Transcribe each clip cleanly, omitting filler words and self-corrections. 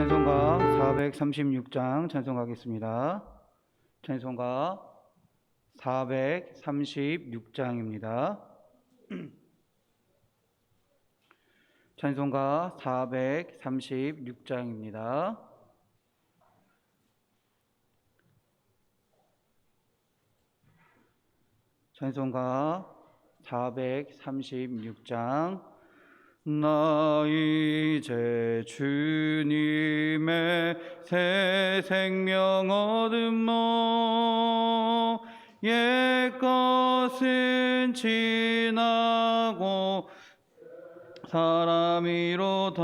찬송가 436장 찬송하겠습니다. 찬송가 436장입니다. 찬송가 436장입니다. 찬송가 436장. 나 이제 주님의 새 생명 얻음mo 옛것은 지나고 사람이로다.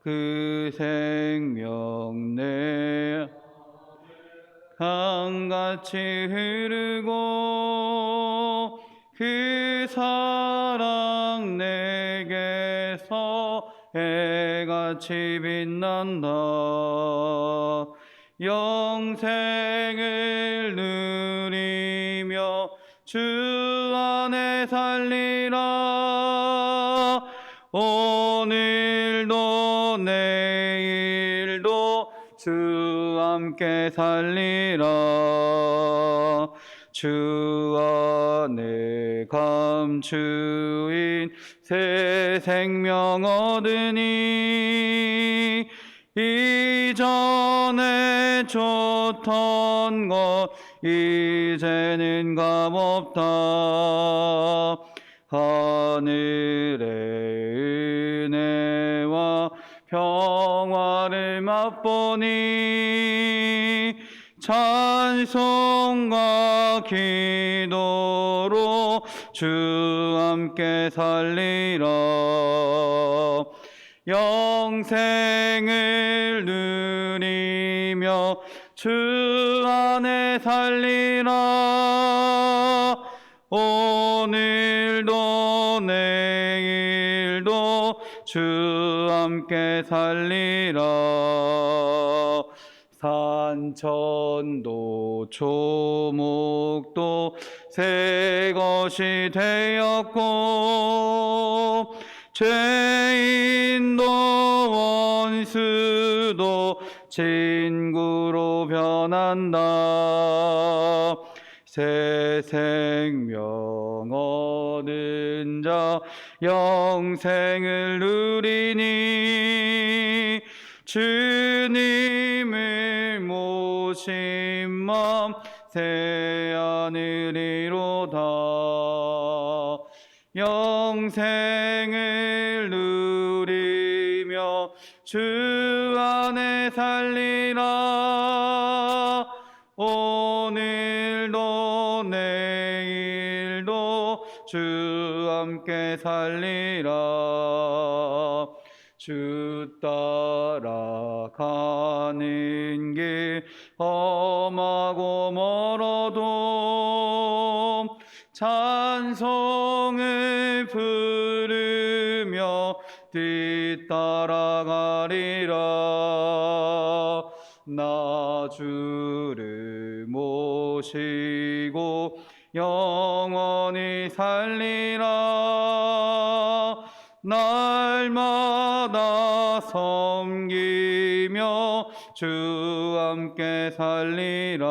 그 생명 내 강같이 흐르고 그 사랑 내게서 해같이 빛난다. 영생을 누리며 주 안에 살리라. 오늘도 내일도 주 함께 살리라. 주 안에 감추인 새 생명 얻으니 이전에 쫓던 것 이제는 값없다. 하늘의 은혜와 평화를 맛보니 찬송과 기도로 주 함께 살리라. 영생을 누리며 주 안에 살리라. 오늘도 내일도 주 함께 살리라. 산천도 초목도 새 것이 되었고 죄인도 원수도 친구로 변한다. 새 생명 얻은 자 영생을 누리니 주님을 모신 맘 새 하늘이로다. 영생을 누리며 주 안에 살리라. 오늘도 내일도 주 함께 살리라. 주 따라가는 길 험하고 멀어도 찬송을 부르며 뒤따라가리라. 나 주를 모시고 영원히 살리라. 날마다 섬기며 주 함께 살리라.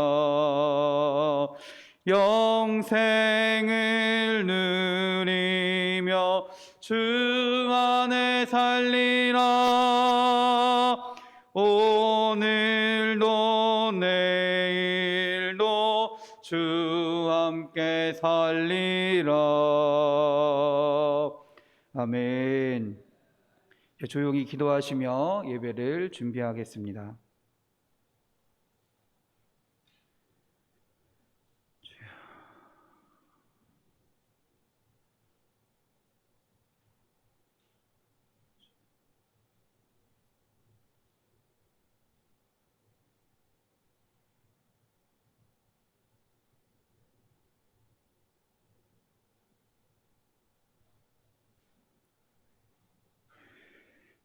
영생을 누리며 주 안에 살리라. 오늘도 내일도 주 함께 살리라. 아멘. 조용히 기도하시며 예배를 준비하겠습니다.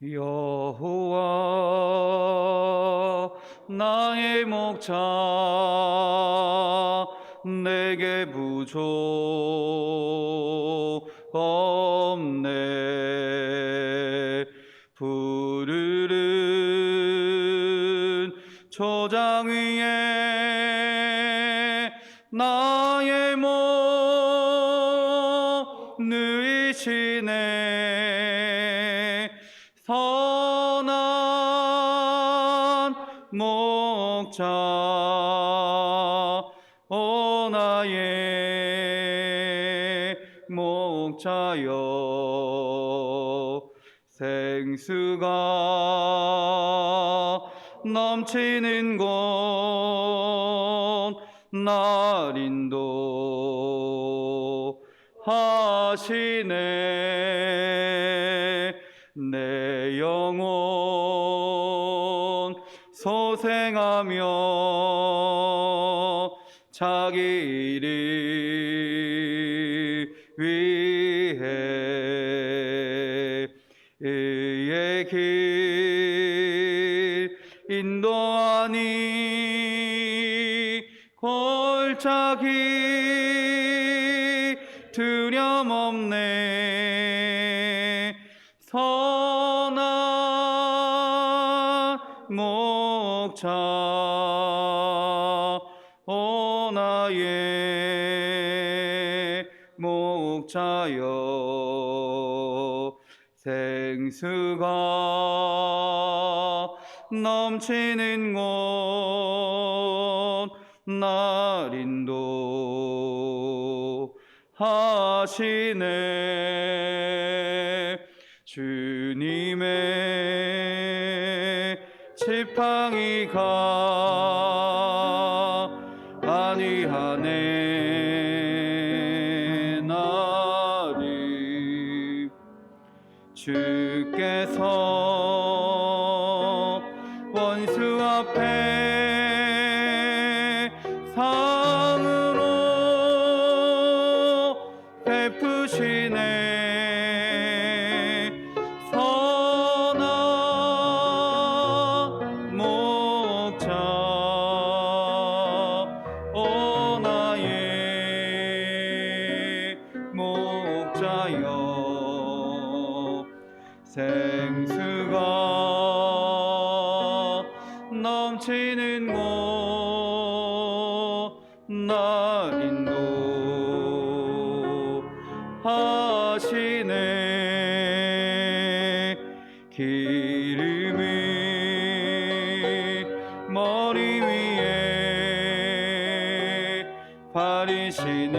여호와 나의 목자 내게 부족 없네. 부르 초장 위에 나의 몸 누이시네. 선한 목자 오 나의 목자여, 생수가 넘치는 곳 날 인도하시네. 내 영혼 소생하며 자기 이름 위해 의의 길 인도하니 골짜기 두려움없네. 선한 목자 오 나의 목자여, 생수가 넘치는 곳 날 인도하시네. 주님의 지팡이가 아니하네. 나를 주께서 원수 앞에 상으로 베푸시네. 선한 목자 오 나의 목자여, 생수가 넘치는 곳 날 인도하시네. 기름을 머리 위에 바르시니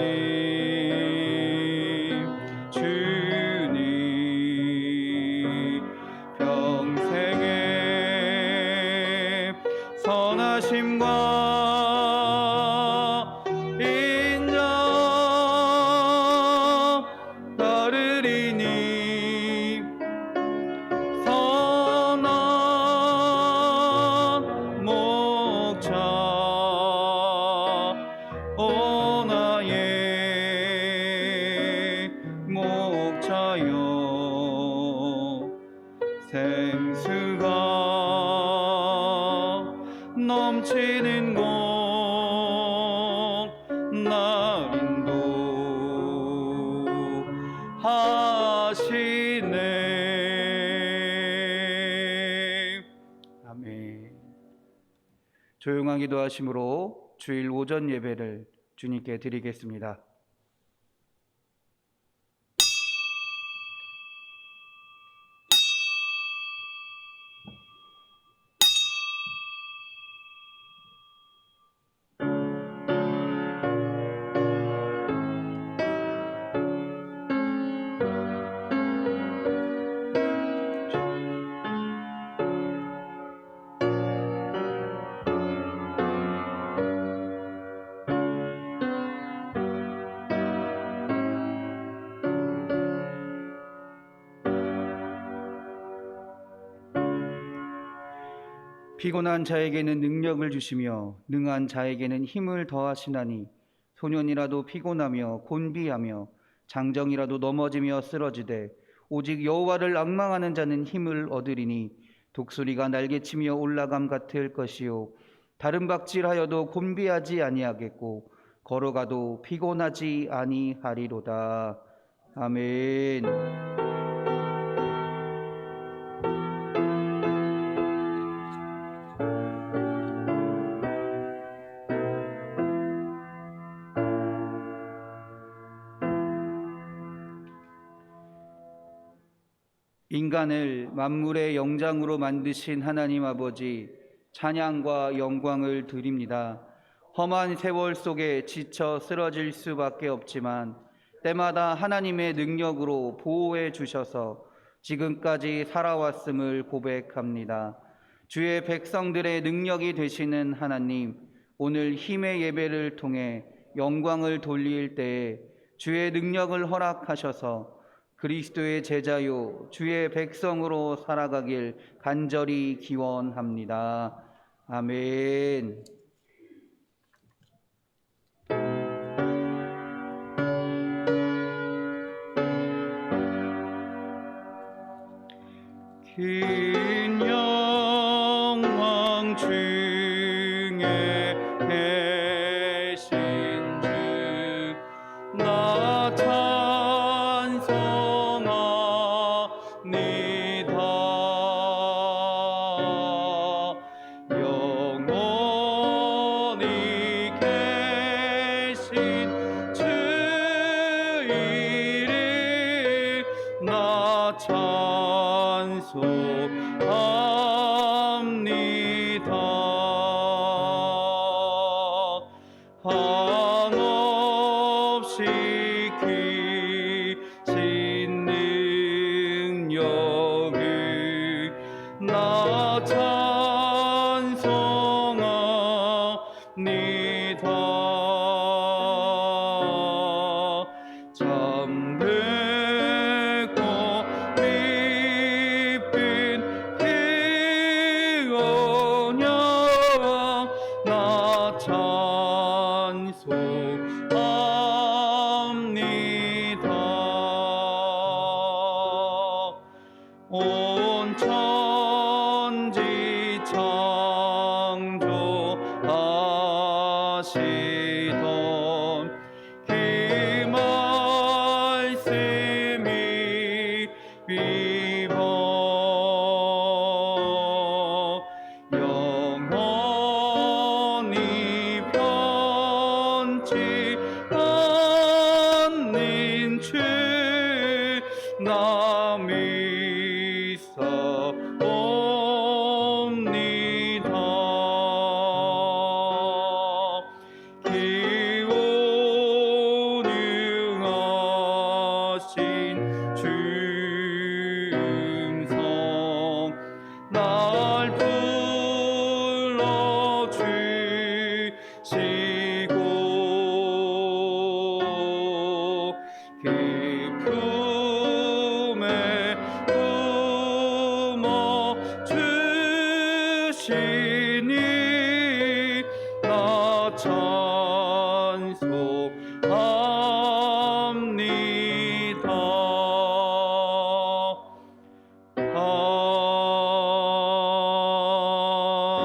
주님, 평생의 선하심과 인정 따르리니. 선한 목자 오 나의 목자여, 생수가 넘치는 곳 날 인도하시네. 아멘. 조용한 기도하심으로 주일 오전 예배를 주님께 드리겠습니다. 피곤한 자에게는 능력을 주시며 능한 자에게는 힘을 더하시나니, 소년이라도 피곤하며 곤비하며 장정이라도 넘어지며 쓰러지되 오직 여호와를 앙망하는 자는 힘을 얻으리니, 독수리가 날개치며 올라감 같을 것이요 다른 박질하여도 곤비하지 아니하겠고 걸어가도 피곤하지 아니하리로다. 아멘. 인간을 만물의 영장으로 만드신 하나님 아버지, 찬양과 영광을 드립니다. 험한 세월 속에 지쳐 쓰러질 수밖에 없지만 때마다 하나님의 능력으로 보호해 주셔서 지금까지 살아왔음을 고백합니다. 주의 백성들의 능력이 되시는 하나님, 오늘 힘의 예배를 통해 영광을 돌릴 때에 주의 능력을 허락하셔서 그리스도의 제자요 주의 백성으로 살아가길 간절히 기원합니다. 아멘. 긴 영광 중에 계신 주 나 찬송합니다. 영원히 계신 주 이름 나 찬송합니다. 한없이 크신 능력을 나 찬송합니다. 잠들고 깊은 그 언약 나 찬송합니다. 온 천지 창조하시던 그 말씀이 위법 영원히 변치 않는 주 나 믿사옵니다. 기오능하신 주 음성 날 불러주시고 그 품에 품어주시니 나 찬송합니다.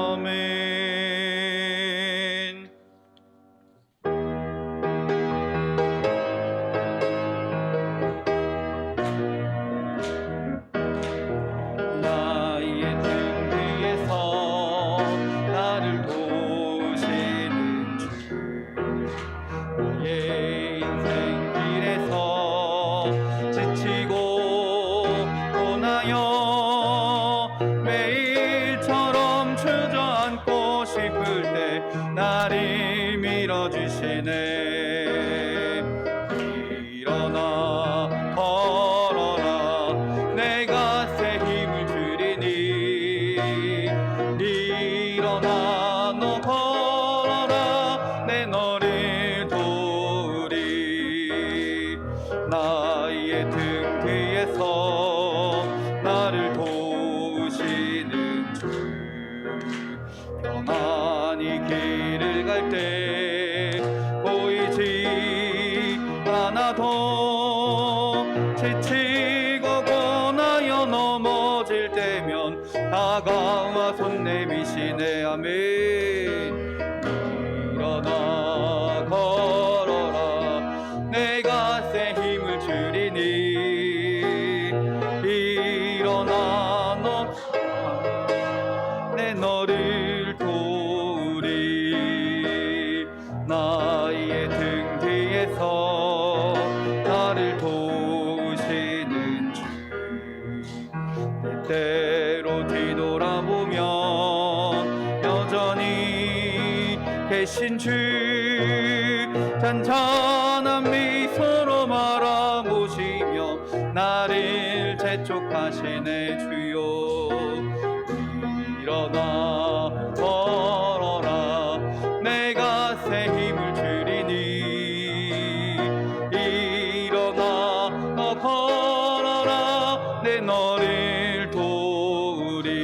아멘. 나의 등 뒤에서 나를 도우시는 주 나의 인생 길에서 지치고 고나여 매일처럼 주저앉고 싶을 때 나를 밀어주시네. 일어나 걸어라 내가 새 힘을 주리니. 일어나 너 걸어라 내 너를 도우리. 나의 등 뒤에서 나를 도우시는 주 평안히 길을 갈 때 보이지 않아도 지치고 고나여 넘어질 때면 다가와 손 내미시네. 아멘. 일어나 걸어라 내가 새 힘을 주리니. 일어나 너 내 너를 도우리. 나의 등 뒤에서 나를 도우시는 주 때로 뒤돌아보며 여전히 계신 주 잔잔한 미소로 바라보시며 나를 재촉하시네. 주여 일어나 걸어라, 내가 새 힘을 주리니. 일어나 너 걸어라, 내 너를 도우리.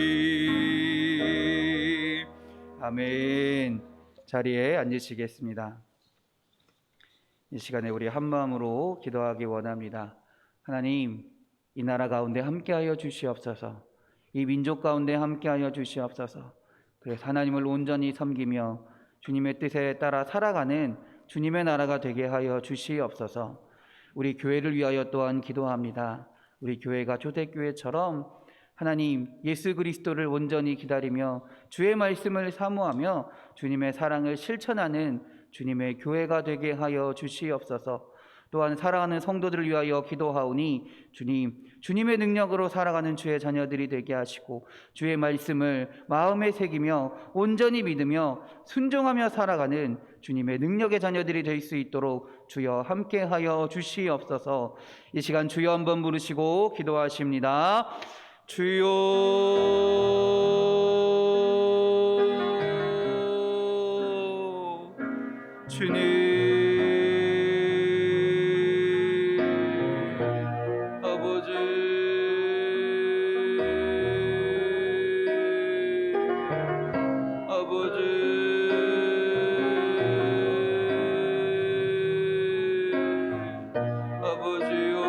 아멘. 자리에 앉으시겠습니다. 이 시간에 우리 한마음으로 기도하기 원합니다. 하나님, 이 나라 가운데 함께하여 주시옵소서. 이 민족 가운데 함께하여 주시옵소서. 그래서 하나님을 온전히 섬기며 주님의 뜻에 따라 살아가는 주님의 나라가 되게 하여 주시옵소서. 우리 교회를 위하여 또한 기도합니다. 우리 교회가 초대교회처럼 하나님 예수 그리스도를 온전히 기다리며 주의 말씀을 사모하며 주님의 사랑을 실천하는 주님의 교회가 되게 하여 주시옵소서. 또한 살아가는 성도들을 위하여 기도하오니 주님의 능력으로 살아가는 주의 자녀들이 되게 하시고 주의 말씀을 마음에 새기며 온전히 믿으며 순종하며 살아가는 주님의 능력의 자녀들이 될 수 있도록 주여 함께하여 주시옵소서. 이 시간 주여 한번 부르시고 기도하십니다. 주여 주님 아버지 아버지요,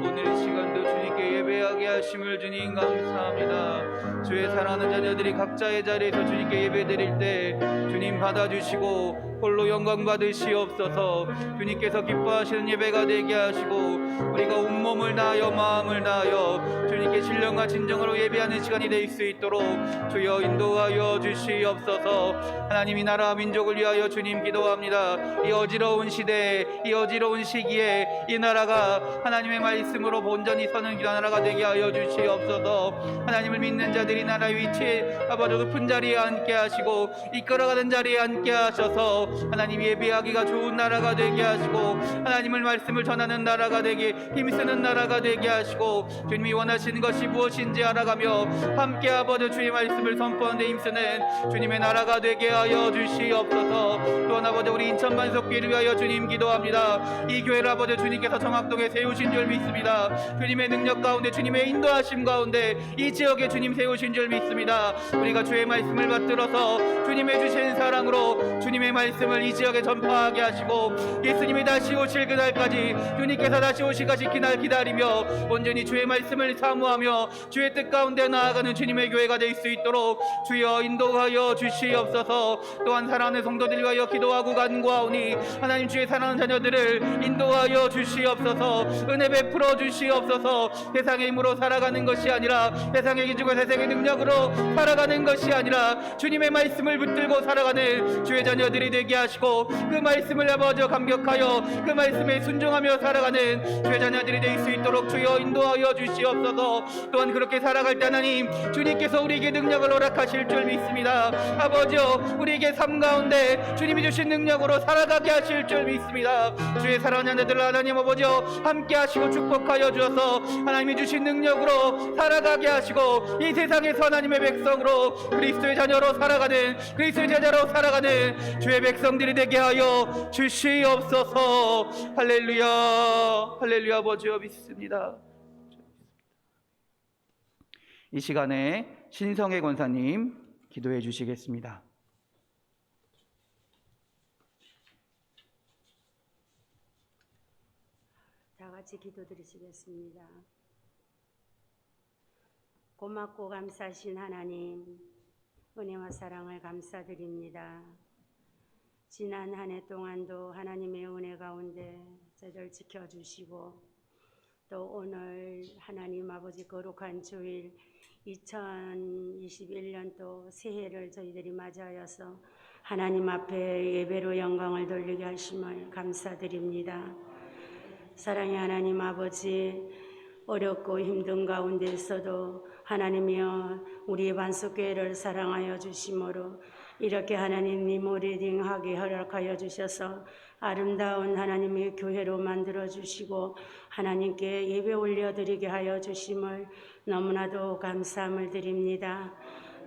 오늘 이 시간도 주님께 예배하게 하심을 주님 감사합니다. 주의 사랑하는 자녀들이 각자의 자리에서 주님께 예배드릴 때 주님 받아주시고 홀로 영광 받으시옵소서. 주님께서 기뻐하시는 예배가 되게 하시고 우리가 온몸을 다하여 마음을 다하여 주님께 신령과 진정으로 예배하는 시간이 될 수 있도록 주여 인도하여 주시옵소서. 하나님, 이 나라 민족을 위하여 주님 기도합니다. 이 어지러운 시대에, 이 어지러운 시기에 이 나라가 하나님의 말씀으로 온전히 서는 나라가 되게 하여 주시옵소서. 하나님을 믿는 자들이 나라의 위치에 아버지 높은 자리에 앉게 하시고 이끌어가는 자리에 앉게 하셔서 하나님 예배하기가 좋은 나라가 되게 하시고 하나님을 말씀을 전하는 나라가 되게 힘쓰는 나라가 되게 하시고 주님이 원하시는 것이 무엇인지 알아가며 함께 아버지 주의 말씀을 선포하는 데 힘쓰는 주님의 나라가 되게 하여 주시옵소서. 또한 아버지 우리 인천만석교회를 위하여 주님 기도합니다. 이 교회를 아버지 주님께서 정학동에 세우신 줄 믿습니다. 주님의 능력 가운데 주님의 인도하심 가운데 이 지역에 주님 세우신 줄 믿습니다. 우리가 주의 말씀을 받들어서 주님의 주신 사랑으로 주님의 말씀을 이 지역에 전파하게 하시고 예수님이 다시 오실 그날까지 주님께서 다시 오시기까지 그날 기다리며 온전히 주의 말씀을 사모하며 주의 뜻 가운데 나아가는 주님의 교회가 될 수 있도록 주여 인도하여 주시옵소서. 또한 사랑하는 성도들 위하여 기도하고 간구하오니 하나님 주의 사랑하는 자녀들을 인도하여 주시옵소서. 은혜 베풀어 주시옵소서. 세상의 힘으로 살아가는 것이 아니라 세상의 기준과 세상의 능력으로 살아가는 것이 아니라 주님의 말씀을 붙들고 살아가는 주의 자녀들이 되게 하시고 그 말씀을 아버지 감격하여 그 말씀에 순종하며 살아가는 주의 자녀들이 될 수 있도록 주여 인도하여 주시옵소서. 또한 그렇게 살아갈 때 하나님 주님께서 우리에게 능력을 허락하실 줄 믿습니다. 아버지여, 우리에게 삶 가운데 주님이 주신 능력으로 살아가게 하실 줄 믿습니다. 주의 사랑하는 자녀들 하나님 아버지여 함께 하시고 축복하여 주셔서 하나님이 주신 능력으로 살아가게 하시고 이 세상에서 하나님의 백성으로 그리스도의 자녀로 살아가는 그리스도의 제자로 살아가는 주의 백성들이 되게 하여 주시옵소서. 할렐루야, 할렐루야. 아버지여 믿습니다. 이 시간에 신성애 권사님 기도해 주시겠습니다. 다 같이 기도드리시겠습니다. 고맙고 감사하신 하나님, 은혜와 사랑을 감사드립니다. 지난 한 해 동안도 하나님의 은혜 가운데 저희들 지켜주시고 또 오늘 하나님 아버지 거룩한 주일 2021년도 새해를 저희들이 맞이하여서 하나님 앞에 예배로 영광을 돌리게 하심을 감사드립니다. 사랑의 하나님 아버지, 어렵고 힘든 가운데서도 하나님이여 우리 반석교회를 사랑하여 주심으로 이렇게 하나님 리모델링하게 허락하여 주셔서 아름다운 하나님의 교회로 만들어 주시고 하나님께 예배 올려드리게 하여 주심을 너무나도 감사함을 드립니다.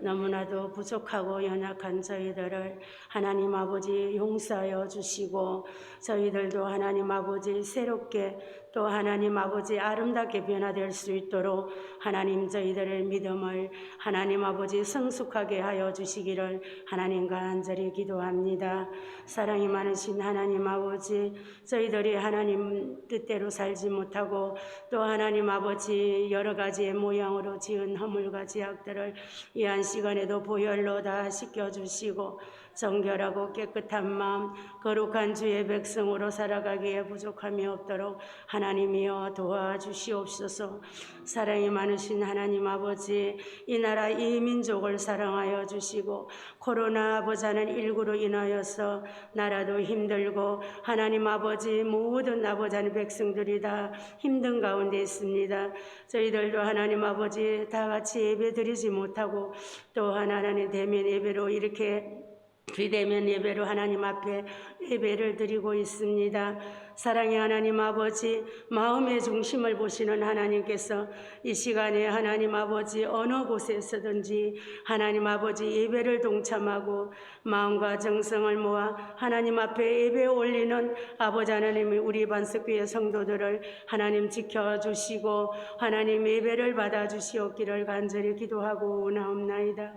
너무나도 부족하고 연약한 저희들을 하나님 아버지 용서하여 주시고 저희들도 하나님 아버지 새롭게 또 하나님 아버지 아름답게 변화될 수 있도록 하나님 저희들의 믿음을 하나님 아버지 성숙하게 하여 주시기를 하나님 간절히 기도합니다. 사랑이 많으신 하나님 아버지 저희들이 하나님 뜻대로 살지 못하고 또 하나님 아버지 여러 가지의 모양으로 지은 허물과 지약들을 이 한 시간에도 보혈로 다 씻겨주시고 정결하고 깨끗한 마음 거룩한 주의 백성으로 살아가기에 부족함이 없도록 하나님이여 도와주시옵소서. 사랑이 많으신 하나님 아버지 이 나라 이 민족을 사랑하여 주시고 코로나 아버지 하는 19로 인하여서 나라도 힘들고 하나님 아버지 모든 아버지 하는 백성들이 다 힘든 가운데 있습니다. 저희들도 하나님 아버지 다 같이 예배 드리지 못하고 또 하나님 대면 예배로 이렇게 비대면 예배로 하나님 앞에 예배를 드리고 있습니다. 사랑의 하나님 아버지 마음의 중심을 보시는 하나님께서 이 시간에 하나님 아버지 어느 곳에서든지 하나님 아버지 예배를 동참하고 마음과 정성을 모아 하나님 앞에 예배 올리는 아버지 하나님이 우리 반석교회 성도들을 하나님 지켜주시고 하나님 예배를 받아주시옵기를 간절히 기도하고 원하옵나이다.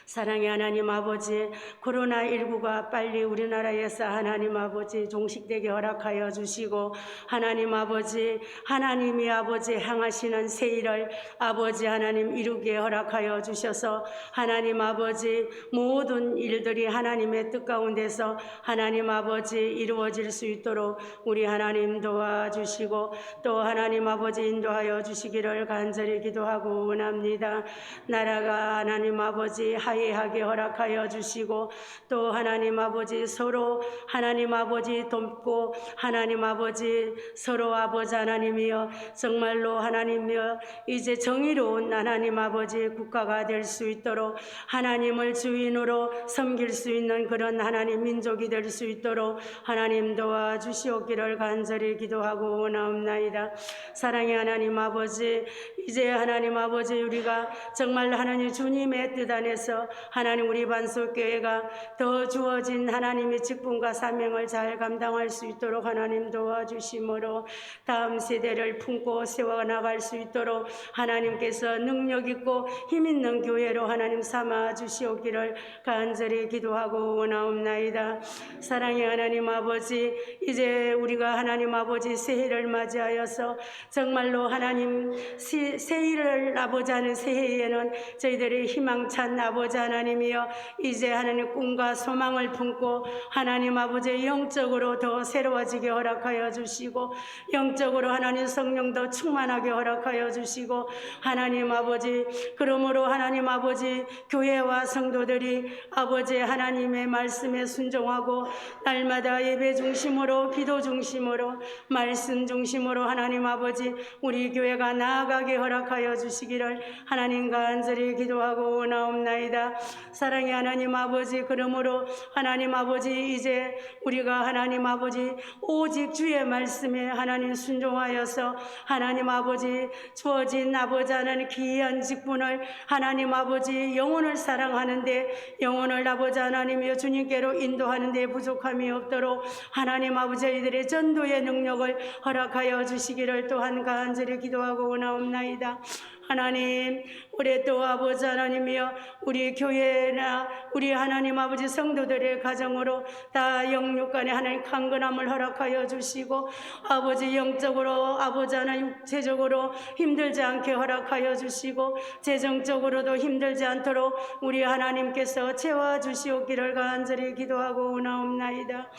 사랑의 하나님 아버지 코로나19가 빨리 우리나라에서 하나님 아버지 종식되게 허락하여 주시고 하나님 아버지 하나님이 아버지 향하시는 새 일을 아버지 하나님 이루게 허락하여 주셔서 하나님 아버지 모든 일들이 하나님의 뜻 가운데서 하나님 아버지 이루어질 수 있도록 우리 하나님 도와주시고 또 하나님 아버지 인도하여 주시기를 간절히 기도하고 원합니다. 나라가 하나님 아버지 하게 허락하여 주시고 또 하나님 아버지 서로 하나님 아버지 돕고 하나님 아버지 서로 아버지 하나님이여 정말로 하나님이여 이제 정의로운 하나님 아버지 국가가 될 수 있도록 하나님을 주인으로 섬길 수 있는 그런 하나님 민족이 될 수 있도록 하나님 도와주시옵기를 간절히 기도하고 원하옵나이다. 사랑의 하나님 아버지 이제 하나님 아버지 우리가 정말 하나님 주님의 뜻 안에서 하나님 우리 반석교회가 더 주어진 하나님의 직분과 사명을 잘 감당할 수 있도록 하나님 도와주심으로 다음 세대를 품고 세워나갈 수 있도록 하나님께서 능력 있고 힘 있는 교회로 하나님 삼아 주시옵기를 간절히 기도하고 원하옵나이다. 사랑의 하나님 아버지 이제 우리가 하나님 아버지 새해를 맞이하여서 정말로 하나님 새해를 아버지 하는 새해에는 저희들의 희망찬 아버지 하나님이여 이제 하나님 꿈과 소망을 품고 하나님 아버지 영적으로 더 새로워지게 허락하여 주시고 영적으로 하나님 성령도 충만하게 허락하여 주시고 하나님 아버지 그러므로 하나님 아버지 교회와 성도들이 아버지 하나님의 말씀에 순종하고 날마다 예배 중심으로 기도 중심으로 말씀 중심으로 하나님 아버지 우리 교회가 나아가게 허락하여 주시기를 하나님 간절히 기도하고 원하옵나이다. 사랑의 하나님 아버지 그러므로 하나님 아버지 이제 우리가 하나님 아버지 오직 주의 말씀에 하나님 순종하여서 하나님 아버지 주어진 아버지 하나님 귀한 직분을 하나님 아버지 영혼을 사랑하는데 영혼을 아버지 하나님이여 주님께로 인도하는 데 부족함이 없도록 하나님 아버지 저희들의 전도의 능력을 허락하여 주시기를 또한 간절히 기도하고 원하옵나이다. 하나님 우리 또 아버지 하나님이여 우리 교회나 우리 하나님 아버지 성도들의 가정으로 다 영육간에 하나님 강건함을 허락하여 주시고 아버지 영적으로 아버지 하나님 육체적으로 힘들지 않게 허락하여 주시고 재정적으로도 힘들지 않도록 우리 하나님께서 채워주시옵기를 간절히 기도하고 원하옵나이다.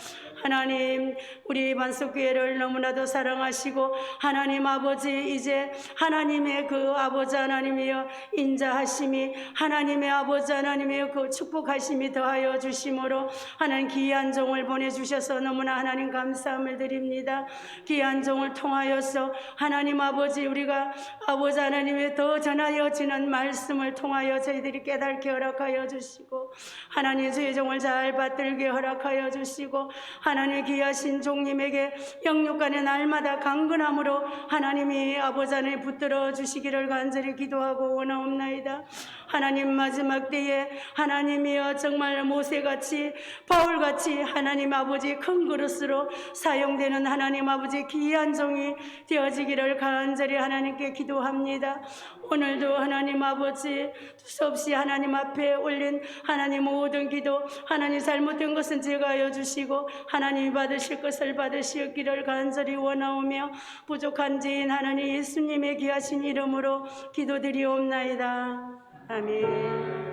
하나님 우리 반석교회를 너무나도 사랑하시고 하나님 아버지 이제 하나님의 그 아버지 하나님이여 인자하심이 하나님의 아버지 하나님의 그 축복하심이 더하여 주심으로 하나님 귀한 종을 보내주셔서 너무나 하나님 감사함을 드립니다. 귀한 종을 통하여서 하나님 아버지 우리가 아버지 하나님의 더 전하여지는 말씀을 통하여 저희들이 깨닫게 허락하여 주시고 하나님 저희 종을 잘 받들게 허락하여 주시고 하나님 귀하신 종님에게 영육간의 날마다 강건함으로 하나님이 아버지 하나님 붙들어 주시기를 간절히 기도하고 원하옵나이다. 하나님 마지막 때에 하나님이여 정말 모세같이 바울같이 하나님 아버지 큰 그릇으로 사용되는 하나님 아버지 귀한 종이 되어지기를 간절히 하나님께 기도합니다. 오늘도 하나님 아버지 두서없이 하나님 앞에 올린 하나님 모든 기도 하나님 잘못된 것은 제가하여 주시고 하나님이 받으실 것을 받으시기를 간절히 원하오며 부족한 죄인 하나님 예수님의 귀하신 이름으로 기도드리옵나이다. 아멘.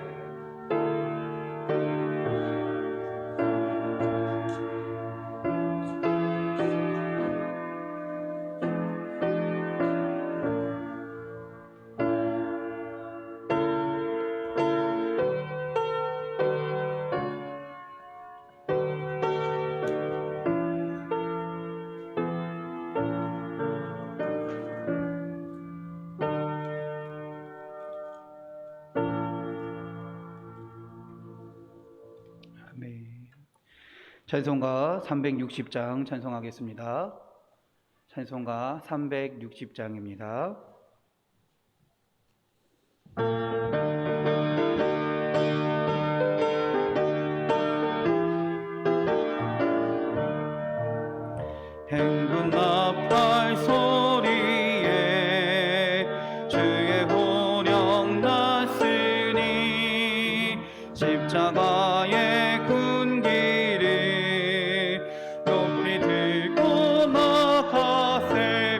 찬송가 360장 찬송하겠습니다. 찬송가 360장입니다. 행군 나팔 소리에 주의 호령 났으니 십자가의 군기를 높이 들고 나가세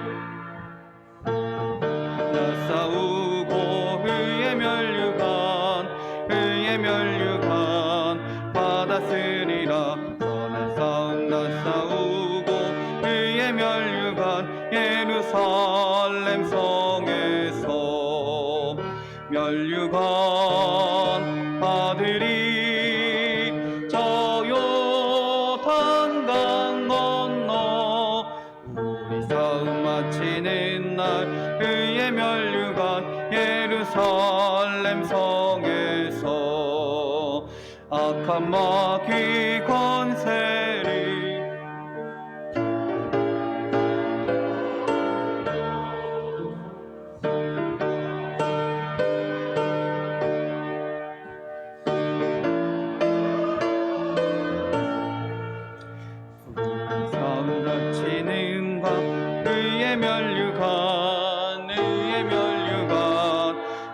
나싸우고 의의 면류관 받았으리라 선한 싸움 나싸우고 의의 면류관 예루살렘 성에서 면류관 받으리 저 요단강 건너 우리 싸움 마치는 날 의의 면류관 예루살렘 성에서 악한 마귀 권세를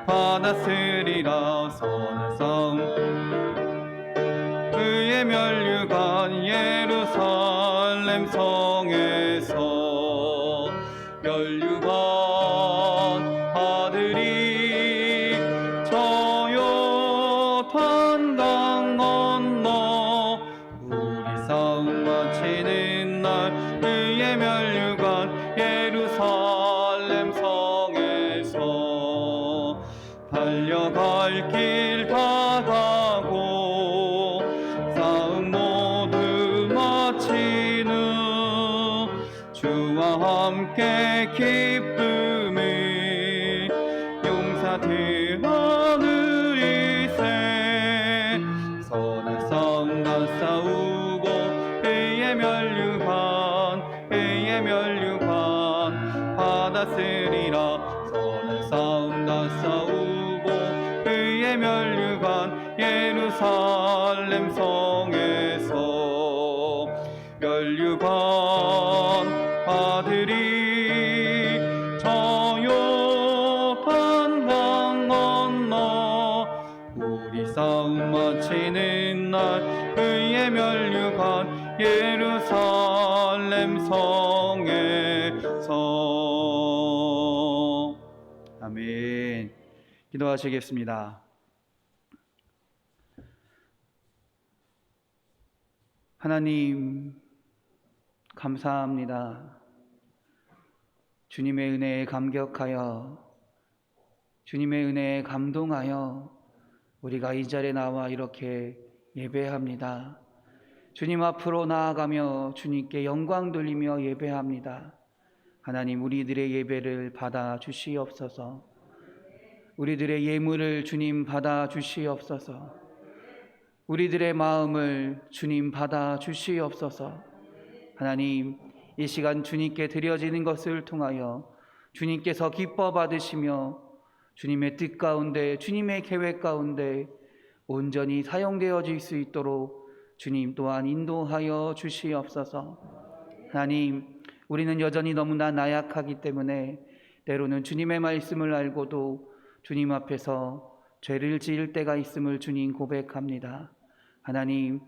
받았으리라 선한 싸움 의의 면류관 예루살렘 성에서 면류관 아들이 저 요단강 건너 우리 싸움 마치는 날 의의 면류관 예루살렘 성에서 달려갈 길 다 가고 싸움 모두 마친 후 주와 함께 기쁨을 용사되어 누리세 선한 싸움 다 싸우고 의의 면류관 받았으리라 선한 싸움 다 싸우고 의의 면류관 예루살렘 성에서 면류관 아들이 저 요단강 건너 우리 싸움 마치는 날 의의 면류관 예루살렘 성에서 아멘. 기도하시겠습니다. 하나님 감사합니다. 주님의 은혜에 감격하여 주님의 은혜에 감동하여 우리가 이 자리에 나와 이렇게 예배합니다. 주님 앞으로 나아가며 주님께 영광 돌리며 예배합니다. 하나님, 우리들의 예배를 받아 주시옵소서. 우리들의 예물을 주님 받아 주시옵소서. 우리들의 마음을 주님 받아 주시옵소서. 하나님, 이 시간 주님께 드려지는 것을 통하여 주님께서 기뻐 받으시며 주님의 뜻 가운데, 주님의 계획 가운데 온전히 사용되어질 수 있도록 주님 또한 인도하여 주시옵소서. 하나님, 우리는 여전히 너무나 나약하기 때문에 때로는 주님의 말씀을 알고도 주님 앞에서 죄를 지을 때가 있음을 주님 고백합니다. 하나님,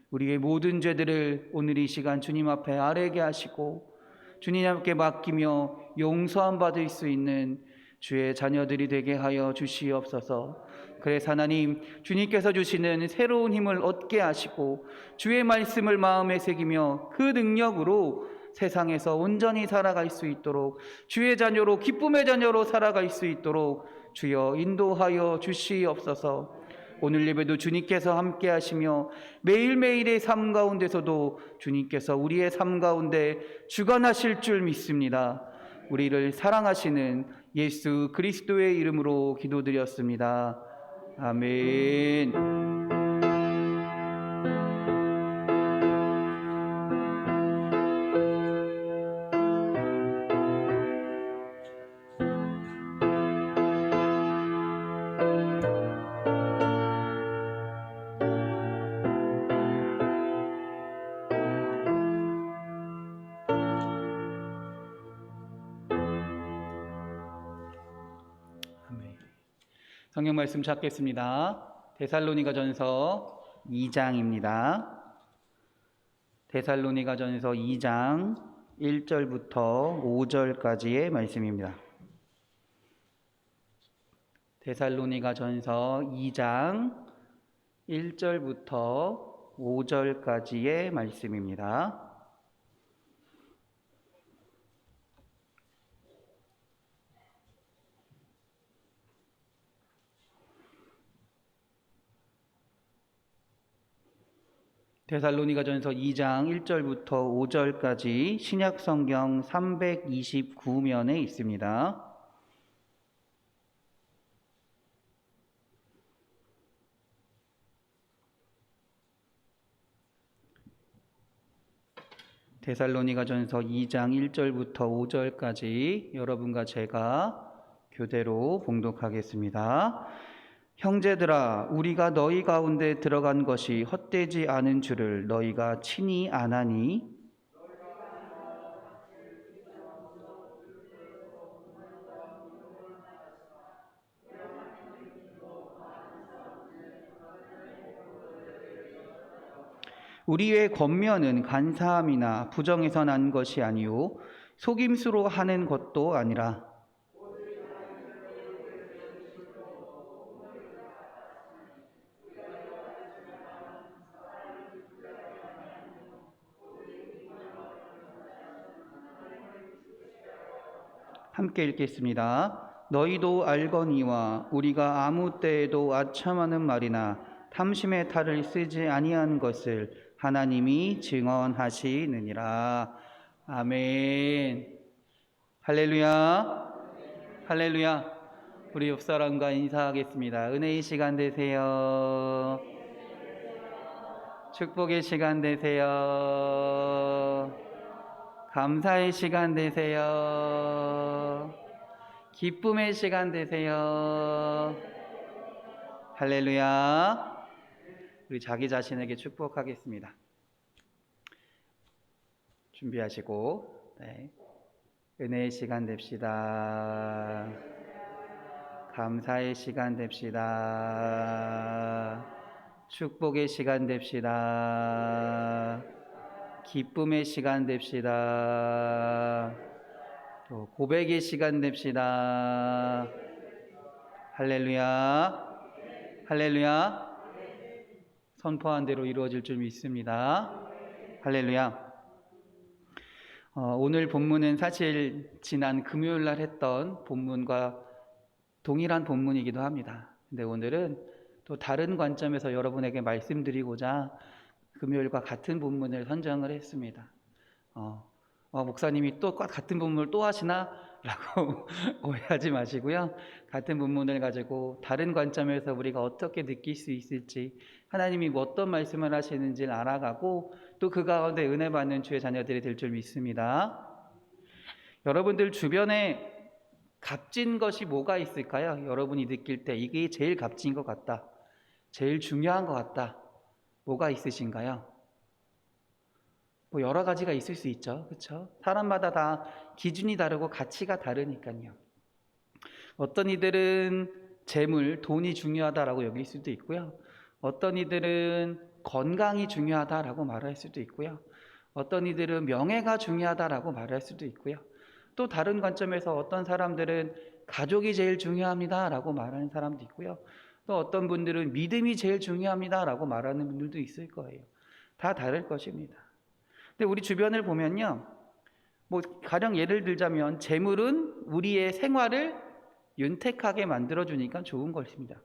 우리의 모든 죄들을 오늘 이 시간 주님 앞에 아뢰게 하시고 주님께 맡기며 용서함 받을 수 있는 주의 자녀들이 되게 하여 주시옵소서. 그래서 하나님, 주님께서 주시는 새로운 힘을 얻게 하시고 주의 말씀을 마음에 새기며 그 능력으로 세상에서 온전히 살아갈 수 있도록, 주의 자녀로, 기쁨의 자녀로 살아갈 수 있도록 주여 인도하여 주시옵소서. 오늘 예배도 주님께서 함께 하시며 매일매일의 삶 가운데서도 주님께서 우리의 삶 가운데 주관하실 줄 믿습니다. 우리를 사랑하시는 예수 그리스도의 이름으로 기도드렸습니다. 아멘. 성경 말씀 찾겠습니다. 데살로니가전서 2장입니다. 데살로니가전서 2장 1절부터 5절까지의 말씀입니다. 데살로니가전서 2장 1절부터 5절까지의 말씀입니다. 데살로니가전서 2장 1절부터 5절까지 신약성경 329면에 있습니다. 데살로니가전서 2장 1절부터 5절까지 여러분과 제가 교대로 봉독하겠습니다. 형제들아, 우리가 너희 가운데 들어간 것이 헛되지 않은 줄을 너희가 친히 아나니 우리의 권면은 간사함이나 부정에서 난 것이 아니요 속임수로 하는 것도 아니라 함께 읽겠습니다. 너희도 알거니와 우리가 아무 때에도 아첨하는 말이나 탐심의 탈을 쓰지 아니한 것을 하나님이 증언하시느니라. 아멘. 할렐루야. 할렐루야. 우리 옆사람과 인사하겠습니다. 은혜의 시간 되세요. 축복의 시간 되세요. 감사의 시간 되세요. 기쁨의 시간 되세요. 할렐루야. 우리 자기 자신에게 축복하겠습니다. 준비하시고, 네. 은혜의 시간 됩시다. 감사의 시간 됩시다. 축복의 시간 됩시다. 기쁨의 시간 됩시다. 또 고백의 시간 됩시다. 할렐루야. 할렐루야. 선포한 대로 이루어질 줄 믿습니다. 할렐루야. 오늘 본문은 사실 지난 금요일 날 했던 본문과 동일한 본문이기도 합니다. 근데 오늘은 또 다른 관점에서 여러분에게 말씀드리고자 금요일과 같은 본문을 선정을 했습니다. 목사님이 또 같은 본문을 또 하시나? 라고 오해하지 마시고요. 같은 본문을 가지고 다른 관점에서 우리가 어떻게 느낄 수 있을지, 하나님이 어떤 말씀을 하시는지를 알아가고 또 그 가운데 은혜 받는 주의 자녀들이 될 줄 믿습니다. 여러분들 주변에 값진 것이 뭐가 있을까요? 여러분이 느낄 때 이게 제일 값진 것 같다, 제일 중요한 것 같다, 뭐가 있으신가요? 뭐 여러 가지가 있을 수 있죠. 그렇죠? 사람마다 다 기준이 다르고 가치가 다르니까요. 어떤 이들은 재물, 돈이 중요하다라고 여길 수도 있고요. 어떤 이들은 건강이 중요하다라고 말할 수도 있고요. 어떤 이들은 명예가 중요하다라고 말할 수도 있고요. 또 다른 관점에서 어떤 사람들은 가족이 제일 중요합니다라고 말하는 사람도 있고요. 또 어떤 분들은 믿음이 제일 중요합니다라고 말하는 분들도 있을 거예요. 다 다를 것입니다. 근데 우리 주변을 보면요, 뭐 가령 예를 들자면 재물은 우리의 생활을 윤택하게 만들어주니까 좋은 것입니다.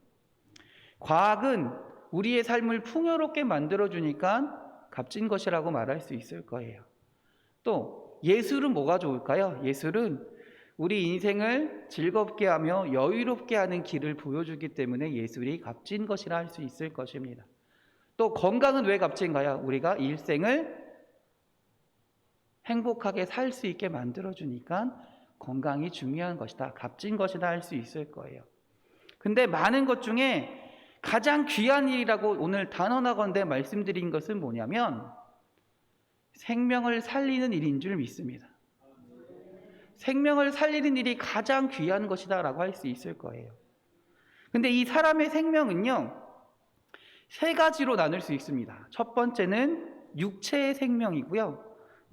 과학은 우리의 삶을 풍요롭게 만들어주니까 값진 것이라고 말할 수 있을 거예요. 또 예술은 뭐가 좋을까요? 예술은 우리 인생을 즐겁게 하며 여유롭게 하는 길을 보여주기 때문에 예술이 값진 것이라 할 수 있을 것입니다. 또 건강은 왜 값진가요? 우리가 일생을 행복하게 살 수 있게 만들어주니까 건강이 중요한 것이다, 값진 것이다 할 수 있을 거예요. 근데 많은 것 중에 가장 귀한 일이라고 오늘 단언하건대 말씀드린 것은 뭐냐면 생명을 살리는 일인 줄 믿습니다. 생명을 살리는 일이 가장 귀한 것이다 라고 할 수 있을 거예요. 근데 이 사람의 생명은요, 세 가지로 나눌 수 있습니다. 첫 번째는 육체의 생명이고요,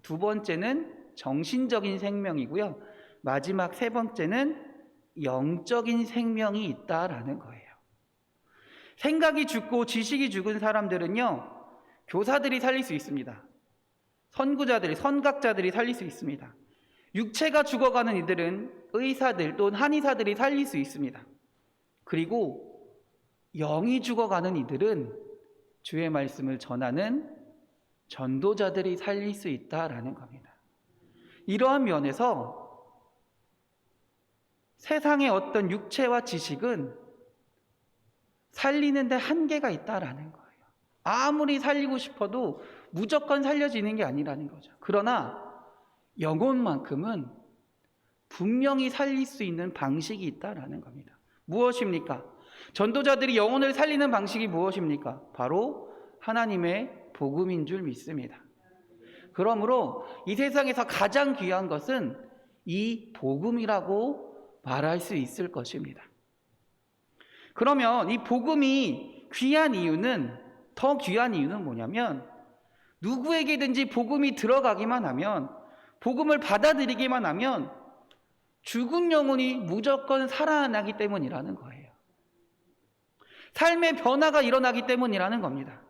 두 번째는 정신적인 생명이고요, 마지막 세 번째는 영적인 생명이 있다라는 거예요. 생각이 죽고 지식이 죽은 사람들은요, 교사들이 살릴 수 있습니다. 선구자들이, 선각자들이 살릴 수 있습니다. 육체가 죽어가는 이들은 의사들 또는 한의사들이 살릴 수 있습니다. 그리고 영이 죽어가는 이들은 주의 말씀을 전하는 전도자들이 살릴 수 있다라는 겁니다. 이러한 면에서 세상의 어떤 육체와 지식은 살리는데 한계가 있다라는 거예요. 아무리 살리고 싶어도 무조건 살려지는 게 아니라는 거죠. 그러나 영혼만큼은 분명히 살릴 수 있는 방식이 있다라는 겁니다. 무엇입니까? 전도자들이 영혼을 살리는 방식이 무엇입니까? 바로 하나님의 복음인 줄 믿습니다. 그러므로 이 세상에서 가장 귀한 것은 이 복음이라고 말할 수 있을 것입니다. 그러면 이 복음이 귀한 이유는, 더 귀한 이유는 뭐냐면 누구에게든지 복음이 들어가기만 하면, 복음을 받아들이기만 하면 죽은 영혼이 무조건 살아나기 때문이라는 거예요. 삶의 변화가 일어나기 때문이라는 겁니다.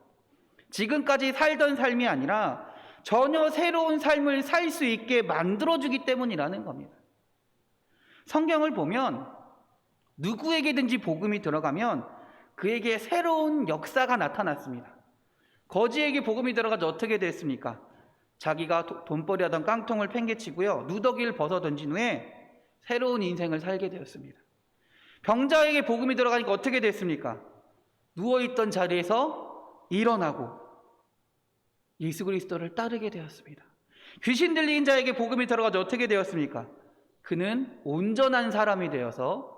지금까지 살던 삶이 아니라 전혀 새로운 삶을 살 수 있게 만들어주기 때문이라는 겁니다. 성경을 보면 누구에게든지 복음이 들어가면 그에게 새로운 역사가 나타났습니다. 거지에게 복음이 들어가서 어떻게 됐습니까? 자기가 돈벌이 하던 깡통을 팽개치고요, 누더기를 벗어 던진 후에 새로운 인생을 살게 되었습니다. 병자에게 복음이 들어가니까 어떻게 됐습니까? 누워있던 자리에서 일어나고 예수 그리스도를 따르게 되었습니다. 귀신 들린 자에게 복음이 들어가서 어떻게 되었습니까? 그는 온전한 사람이 되어서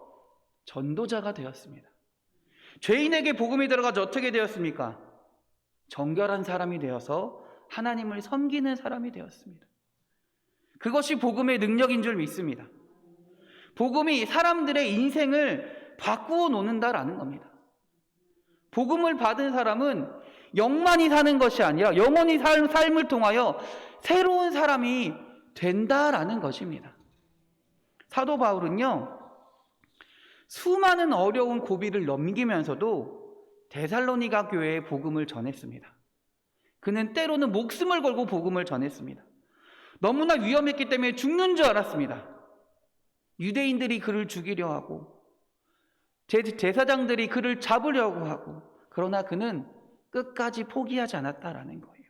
전도자가 되었습니다. 죄인에게 복음이 들어가서 어떻게 되었습니까? 정결한 사람이 되어서 하나님을 섬기는 사람이 되었습니다. 그것이 복음의 능력인 줄 믿습니다. 복음이 사람들의 인생을 바꾸어 놓는다라는 겁니다. 복음을 받은 사람은 영만이 사는 것이 아니라 영원히 삶을 통하여 새로운 사람이 된다라는 것입니다. 사도 바울은요, 수많은 어려운 고비를 넘기면서도 데살로니가 교회에 복음을 전했습니다. 그는 때로는 목숨을 걸고 복음을 전했습니다. 너무나 위험했기 때문에 죽는 줄 알았습니다. 유대인들이 그를 죽이려 하고 제사장들이 그를 잡으려고 하고, 그러나 그는 끝까지 포기하지 않았다라는 거예요.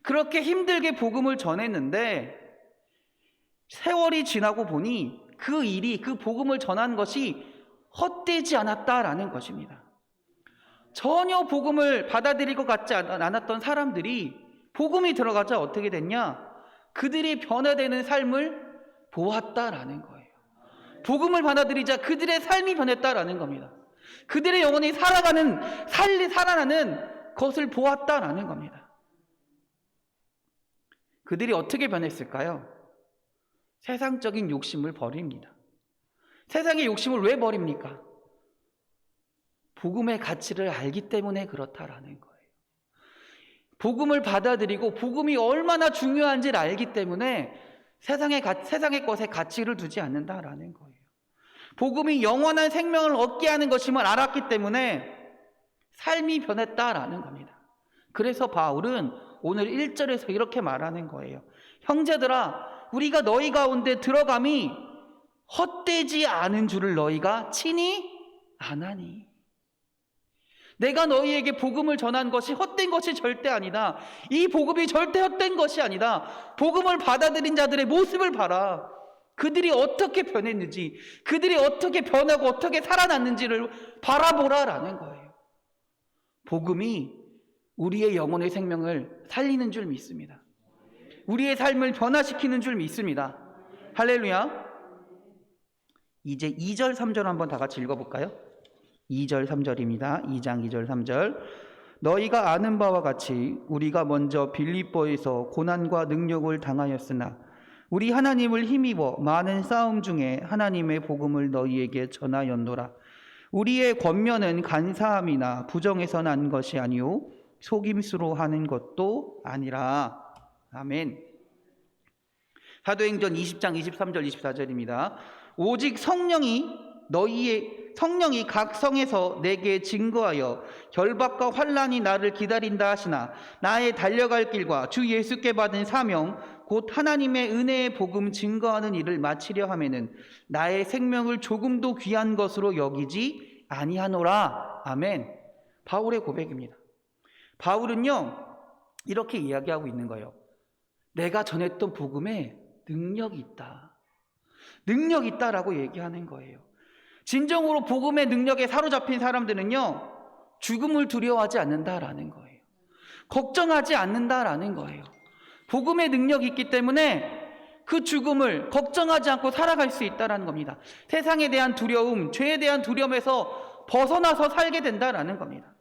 그렇게 힘들게 복음을 전했는데 세월이 지나고 보니 그 일이, 그 복음을 전한 것이 헛되지 않았다라는 것입니다. 전혀 복음을 받아들일 것 같지 않았던 사람들이 복음이 들어가자 어떻게 됐냐? 그들이 변화되는 삶을 보았다라는 거예요. 복음을 받아들이자 그들의 삶이 변했다라는 겁니다. 그들의 영혼이 살아나는 것을 보았다라는 겁니다. 그들이 어떻게 변했을까요? 세상적인 욕심을 버립니다. 세상의 욕심을 왜 버립니까? 복음의 가치를 알기 때문에 그렇다라는 거예요. 복음을 받아들이고 복음이 얼마나 중요한지를 알기 때문에 세상의 것에 가치를 두지 않는다라는 거예요. 복음이 영원한 생명을 얻게 하는 것임을 알았기 때문에 삶이 변했다라는 겁니다. 그래서 바울은 오늘 1절에서 이렇게 말하는 거예요. 형제들아, 우리가 너희 가운데 들어감이 헛되지 않은 줄을 너희가 친히 아나니. 내가 너희에게 복음을 전한 것이 헛된 것이 절대 아니다. 이 복음이 절대 헛된 것이 아니다. 복음을 받아들인 자들의 모습을 봐라. 그들이 어떻게 변했는지, 그들이 어떻게 변하고 어떻게 살아났는지를 바라보라라는 거예요. 복음이 우리의 영혼의 생명을 살리는 줄 믿습니다. 우리의 삶을 변화시키는 줄 믿습니다. 할렐루야. 이제 2절 3절 한번 다 같이 읽어볼까요? 2절 3절입니다. 2장 2절 3절. 너희가 아는 바와 같이 우리가 먼저 빌립보에서 고난과 능력을 당하였으나 우리 하나님을 힘입어 많은 싸움 중에 하나님의 복음을 너희에게 전하였노라. 우리의 권면은 간사함이나 부정에서 난 것이 아니요 속임수로 하는 것도 아니라. 아멘. 사도행전 20장 23절 24절입니다. 오직 성령이 각 성에서 내게 증거하여 결박과 환난이 나를 기다린다 하시나 나의 달려갈 길과 주 예수께 받은 사명 곧 하나님의 은혜의 복음 증거하는 일을 마치려 하면은 나의 생명을 조금도 귀한 것으로 여기지 아니하노라. 아멘. 바울의 고백입니다. 바울은요 이렇게 이야기하고 있는 거예요. 내가 전했던 복음에 능력이 있다. 능력이 있다라고 얘기하는 거예요. 진정으로 복음의 능력에 사로잡힌 사람들은요 죽음을 두려워하지 않는다라는 거예요. 걱정하지 않는다라는 거예요. 복음의 능력이 있기 때문에 그 죽음을 걱정하지 않고 살아갈 수 있다라는 겁니다. 세상에 대한 두려움, 죄에 대한 두려움에서 벗어나서 살게 된다라는 겁니다.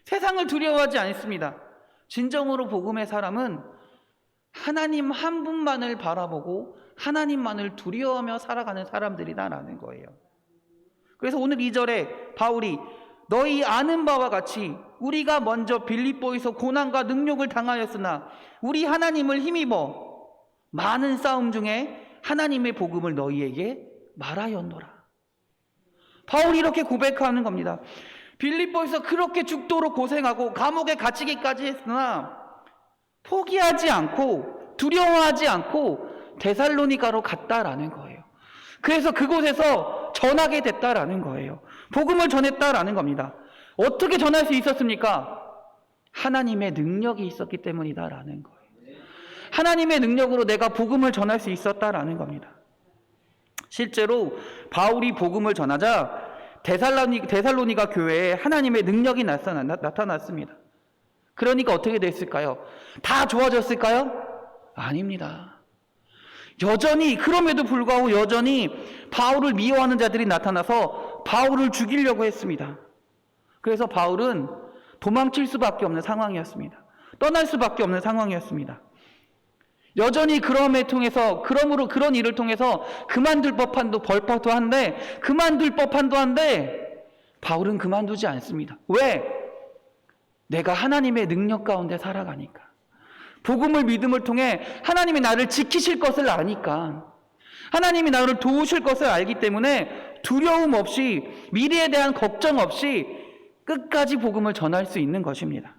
세상을 두려워하지 않습니다. 진정으로 복음의 사람은 하나님 한 분만을 바라보고 하나님만을 두려워하며 살아가는 사람들이다라는 거예요. 그래서 오늘 2절에 바울이 너희 아는 바와 같이 우리가 먼저 빌립보에서 고난과 능욕을 당하였으나 우리 하나님을 힘입어 많은 싸움 중에 하나님의 복음을 너희에게 말하였노라. 바울이 이렇게 고백하는 겁니다. 빌립보에서 그렇게 죽도록 고생하고 감옥에 갇히기까지 했으나 포기하지 않고 두려워하지 않고 데살로니가로 갔다라는 거예요. 그래서 그곳에서 전하게 됐다라는 거예요. 복음을 전했다라는 겁니다. 어떻게 전할 수 있었습니까? 하나님의 능력이 있었기 때문이다라는 거예요. 하나님의 능력으로 내가 복음을 전할 수 있었다라는 겁니다. 실제로 바울이 복음을 전하자 데살로니가 교회에 하나님의 능력이 나타났습니다. 그러니까 어떻게 됐을까요? 다 좋아졌을까요? 아닙니다. 여전히 그럼에도 불구하고 여전히 바울을 미워하는 자들이 나타나서 바울을 죽이려고 했습니다. 그래서 바울은 도망칠 수밖에 없는 상황이었습니다. 떠날 수밖에 없는 상황이었습니다. 여전히 그러므로 그런 일을 통해서 그만둘 법한도 한데 그만둘 법한도 한데 바울은 그만두지 않습니다. 왜? 내가 하나님의 능력 가운데 살아가니까. 복음을 믿음을 통해 하나님이 나를 지키실 것을 아니까. 하나님이 나를 도우실 것을 알기 때문에 두려움 없이 미래에 대한 걱정 없이 끝까지 복음을 전할 수 있는 것입니다.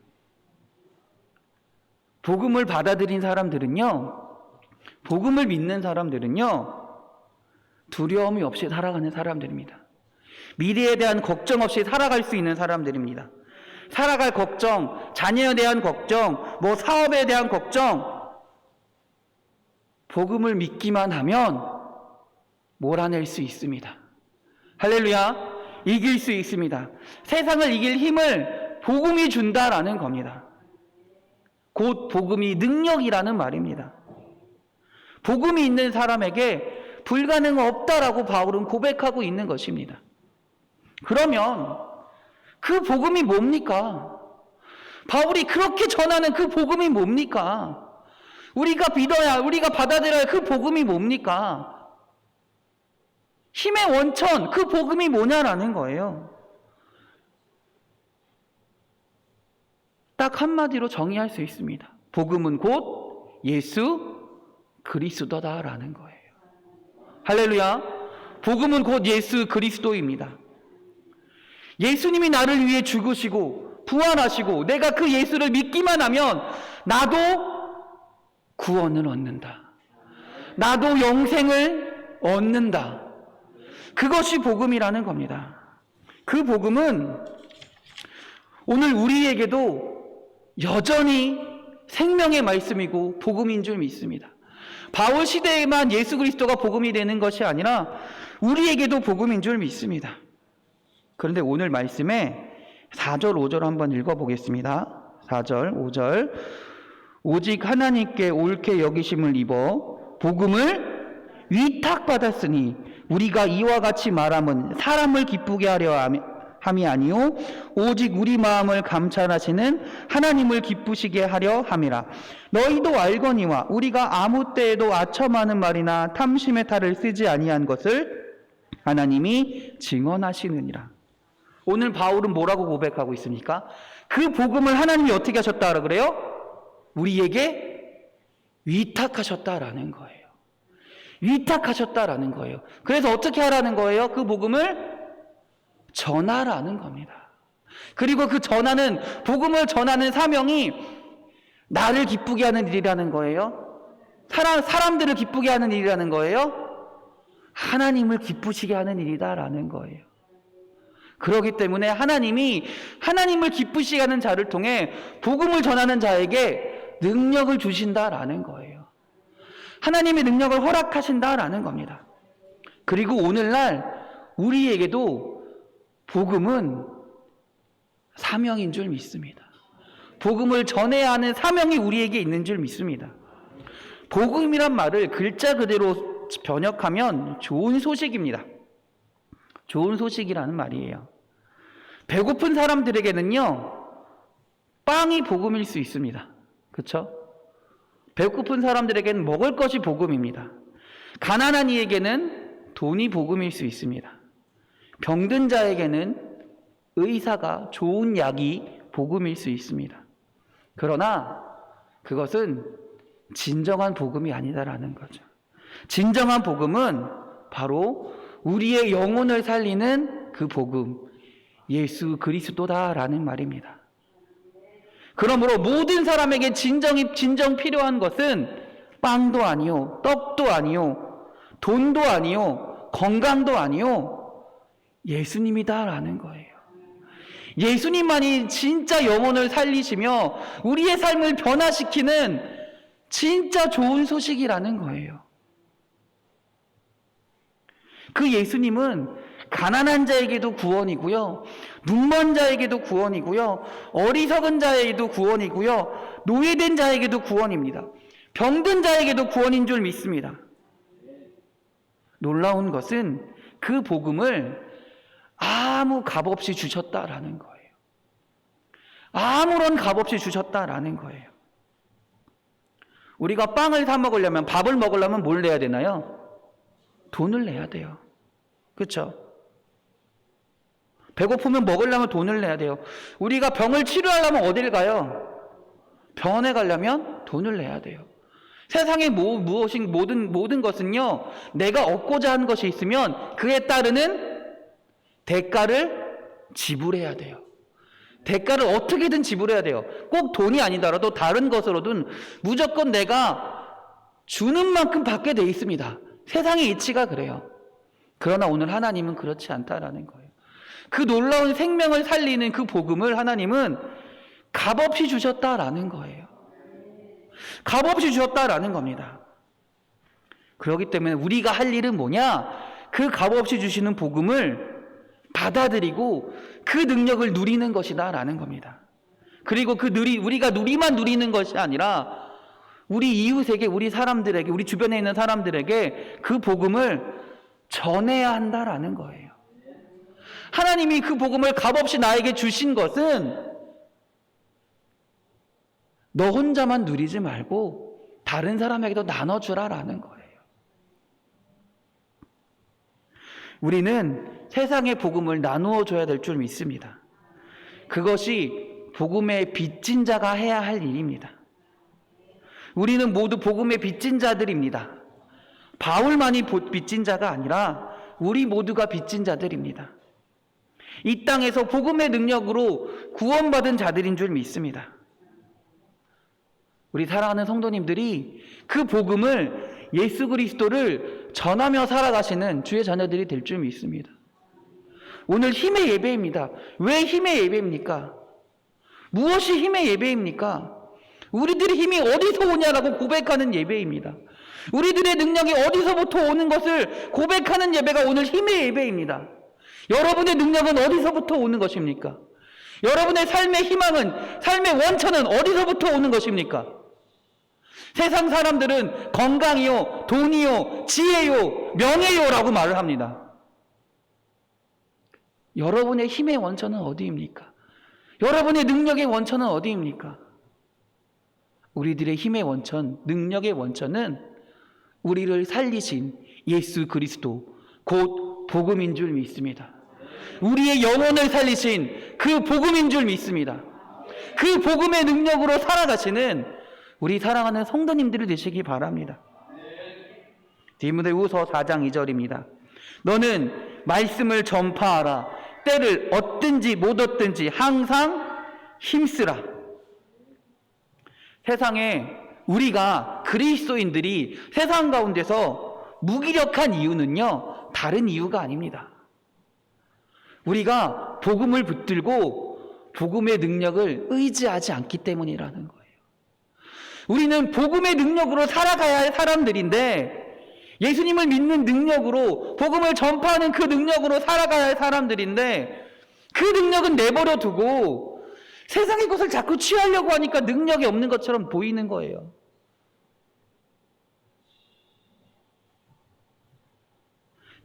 복음을 받아들인 사람들은요, 복음을 믿는 사람들은요, 두려움이 없이 살아가는 사람들입니다. 미래에 대한 걱정 없이 살아갈 수 있는 사람들입니다. 살아갈 걱정, 자녀에 대한 걱정, 사업에 대한 걱정, 복음을 믿기만 하면 몰아낼 수 있습니다. 할렐루야. 이길 수 있습니다. 세상을 이길 힘을 복음이 준다라는 겁니다. 곧 복음이 능력이라는 말입니다. 복음이 있는 사람에게 불가능은 없다라고 바울은 고백하고 있는 것입니다. 그러면 그 복음이 뭡니까? 바울이 그렇게 전하는 그 복음이 뭡니까? 우리가 믿어야, 우리가 받아들여야 그 복음이 뭡니까? 힘의 원천, 그 복음이 뭐냐라는 거예요. 딱 한마디로 정의할 수 있습니다. 복음은 곧 예수 그리스도다라는 거예요. 할렐루야. 복음은 곧 예수 그리스도입니다. 예수님이 나를 위해 죽으시고 부활하시고 내가 그 예수를 믿기만 하면 나도 구원을 얻는다. 나도 영생을 얻는다. 그것이 복음이라는 겁니다. 그 복음은 오늘 우리에게도 여전히 생명의 말씀이고 복음인 줄 믿습니다. 바울 시대에만 예수 그리스도가 복음이 되는 것이 아니라 우리에게도 복음인 줄 믿습니다. 그런데 오늘 말씀에 4절 5절 한번 읽어보겠습니다. 4절 5절 오직 하나님께 옳게 여기심을 입어 복음을 위탁받았으니 우리가 이와 같이 말함은 사람을 기쁘게 하려 함이 아니요 오직 우리 마음을 감찰하시는 하나님을 기쁘시게 하려 함이라. 너희도 알거니와 우리가 아무 때에도 아첨하는 말이나 탐심의 탈을 쓰지 아니한 것을 하나님이 증언하시느니라. 오늘 바울은 뭐라고 고백하고 있습니까? 그 복음을 하나님이 어떻게 하셨다라 그래요? 우리에게 위탁하셨다라는 거예요. 위탁하셨다라는 거예요. 그래서 어떻게 하라는 거예요? 그 복음을 전하라는 겁니다. 그리고 그 전하는, 복음을 전하는 사명이 나를 기쁘게 하는 일이라는 거예요. 사람들을 기쁘게 하는 일이라는 거예요. 하나님을 기쁘시게 하는 일이다라는 거예요. 그렇기 때문에 하나님이 하나님을 기쁘시게 하는 자를 통해 복음을 전하는 자에게 능력을 주신다라는 거예요. 하나님의 능력을 허락하신다라는 겁니다. 그리고 오늘날 우리에게도 복음은 사명인 줄 믿습니다. 복음을 전해야 하는 사명이 우리에게 있는 줄 믿습니다. 복음이란 말을 글자 그대로 번역하면 좋은 소식입니다. 좋은 소식이라는 말이에요. 배고픈 사람들에게는요, 빵이 복음일 수 있습니다. 그렇죠? 배고픈 사람들에게는 먹을 것이 복음입니다. 가난한 이에게는 돈이 복음일 수 있습니다. 병든 자에게는 의사가 좋은 약이 복음일 수 있습니다. 그러나 그것은 진정한 복음이 아니다라는 거죠. 진정한 복음은 바로 우리의 영혼을 살리는 그 복음, 예수 그리스도다라는 말입니다. 그러므로 모든 사람에게 진정 필요한 것은 빵도 아니요, 떡도 아니요, 돈도 아니요, 건강도 아니요, 예수님이다라는 거예요. 예수님만이 진짜 영혼을 살리시며 우리의 삶을 변화시키는 진짜 좋은 소식이라는 거예요. 그 예수님은 가난한 자에게도 구원이고요, 눈먼 자에게도 구원이고요, 어리석은 자에게도 구원이고요, 노예된 자에게도 구원입니다. 병든 자에게도 구원인 줄 믿습니다. 놀라운 것은 그 복음을 아무 값없이 주셨다라는 거예요. 아무런 값없이 주셨다라는 거예요. 우리가 빵을 사 먹으려면, 밥을 먹으려면 뭘 내야 되나요? 돈을 내야 돼요. 그렇죠? 배고프면 먹으려면 돈을 내야 돼요. 우리가 병을 치료하려면 어딜 가요? 병원에 가려면 돈을 내야 돼요. 세상의 모든 것은요, 내가 얻고자 하는 것이 있으면 그에 따르는 대가를 지불해야 돼요. 대가를 어떻게든 지불해야 돼요. 꼭 돈이 아니더라도 다른 것으로든 무조건 내가 주는 만큼 받게 돼 있습니다. 세상의 이치가 그래요. 그러나 오늘 하나님은 그렇지 않다라는 거예요. 그 놀라운 생명을 살리는 그 복음을 하나님은 값없이 주셨다라는 거예요. 값없이 주셨다라는 겁니다. 그렇기 때문에 우리가 할 일은 뭐냐? 그 값없이 주시는 복음을 받아들이고 그 능력을 누리는 것이다라는 겁니다. 그리고 우리가 누리는 것이 아니라 우리 이웃에게, 우리 사람들에게, 우리 주변에 있는 사람들에게 그 복음을 전해야 한다라는 거예요. 하나님이 그 복음을 값없이 나에게 주신 것은 너 혼자만 누리지 말고 다른 사람에게도 나눠주라라는 거예요. 우리는 세상의 복음을 나누어 줘야 될 줄 믿습니다. 그것이 복음의 빚진 자가 해야 할 일입니다. 우리는 모두 복음의 빚진 자들입니다. 바울만이 빚진 자가 아니라 우리 모두가 빚진 자들입니다. 이 땅에서 복음의 능력으로 구원받은 자들인 줄 믿습니다. 우리 사랑하는 성도님들이 그 복음을, 예수 그리스도를 전하며 살아가시는 주의 자녀들이 될 줄 믿습니다. 오늘 힘의 예배입니다. 왜 힘의 예배입니까? 무엇이 힘의 예배입니까? 우리들의 힘이 어디서 오냐라고 고백하는 예배입니다. 우리들의 능력이 어디서부터 오는 것을 고백하는 예배가 오늘 힘의 예배입니다. 여러분의 능력은 어디서부터 오는 것입니까? 여러분의 삶의 희망은, 삶의 원천은 어디서부터 오는 것입니까? 세상 사람들은 건강이요, 돈이요, 지혜요, 명예요라고 말을 합니다. 여러분의 힘의 원천은 어디입니까? 여러분의 능력의 원천은 어디입니까? 우리들의 힘의 원천, 능력의 원천은 우리를 살리신 예수 그리스도, 곧 복음인 줄 믿습니다. 우리의 영혼을 살리신 그 복음인 줄 믿습니다. 그 복음의 능력으로 살아가시는 우리 사랑하는 성도님들이 되시기 바랍니다. 디모데후서 4장 2절입니다. 너는 말씀을 전파하라. 때를 얻든지 못 얻든지 항상 힘쓰라. 세상에 우리가 그리스도인들이 세상 가운데서 무기력한 이유는요, 다른 이유가 아닙니다. 우리가 복음을 붙들고 복음의 능력을 의지하지 않기 때문이라는 거예요. 우리는 복음의 능력으로 살아가야 할 사람들인데, 예수님을 믿는 능력으로, 복음을 전파하는 그 능력으로 살아가야 할 사람들인데, 그 능력은 내버려 두고 세상의 것을 자꾸 취하려고 하니까 능력이 없는 것처럼 보이는 거예요.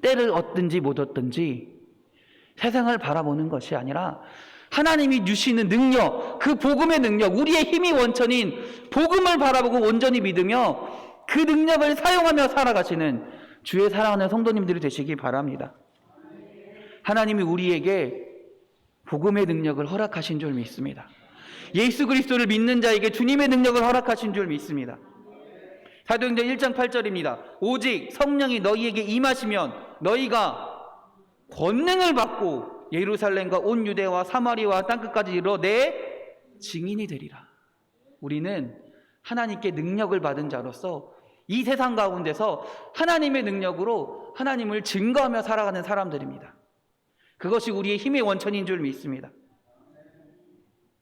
때를 얻든지 못 얻든지 세상을 바라보는 것이 아니라 하나님이 주시는 능력, 그 복음의 능력, 우리의 힘이 원천인 복음을 바라보고 온전히 믿으며 그 능력을 사용하며 살아가시는 주의 사랑하는 성도님들이 되시기 바랍니다. 하나님이 우리에게 복음의 능력을 허락하신 줄 믿습니다. 예수 그리스도를 믿는 자에게 주님의 능력을 허락하신 줄 믿습니다. 사도행전 1장 8절입니다. 오직 성령이 너희에게 임하시면 너희가 권능을 받고 예루살렘과 온 유대와 사마리아와 땅끝까지 이르러 내 증인이 되리라. 우리는 하나님께 능력을 받은 자로서 이 세상 가운데서 하나님의 능력으로 하나님을 증거하며 살아가는 사람들입니다. 그것이 우리의 힘의 원천인 줄 믿습니다.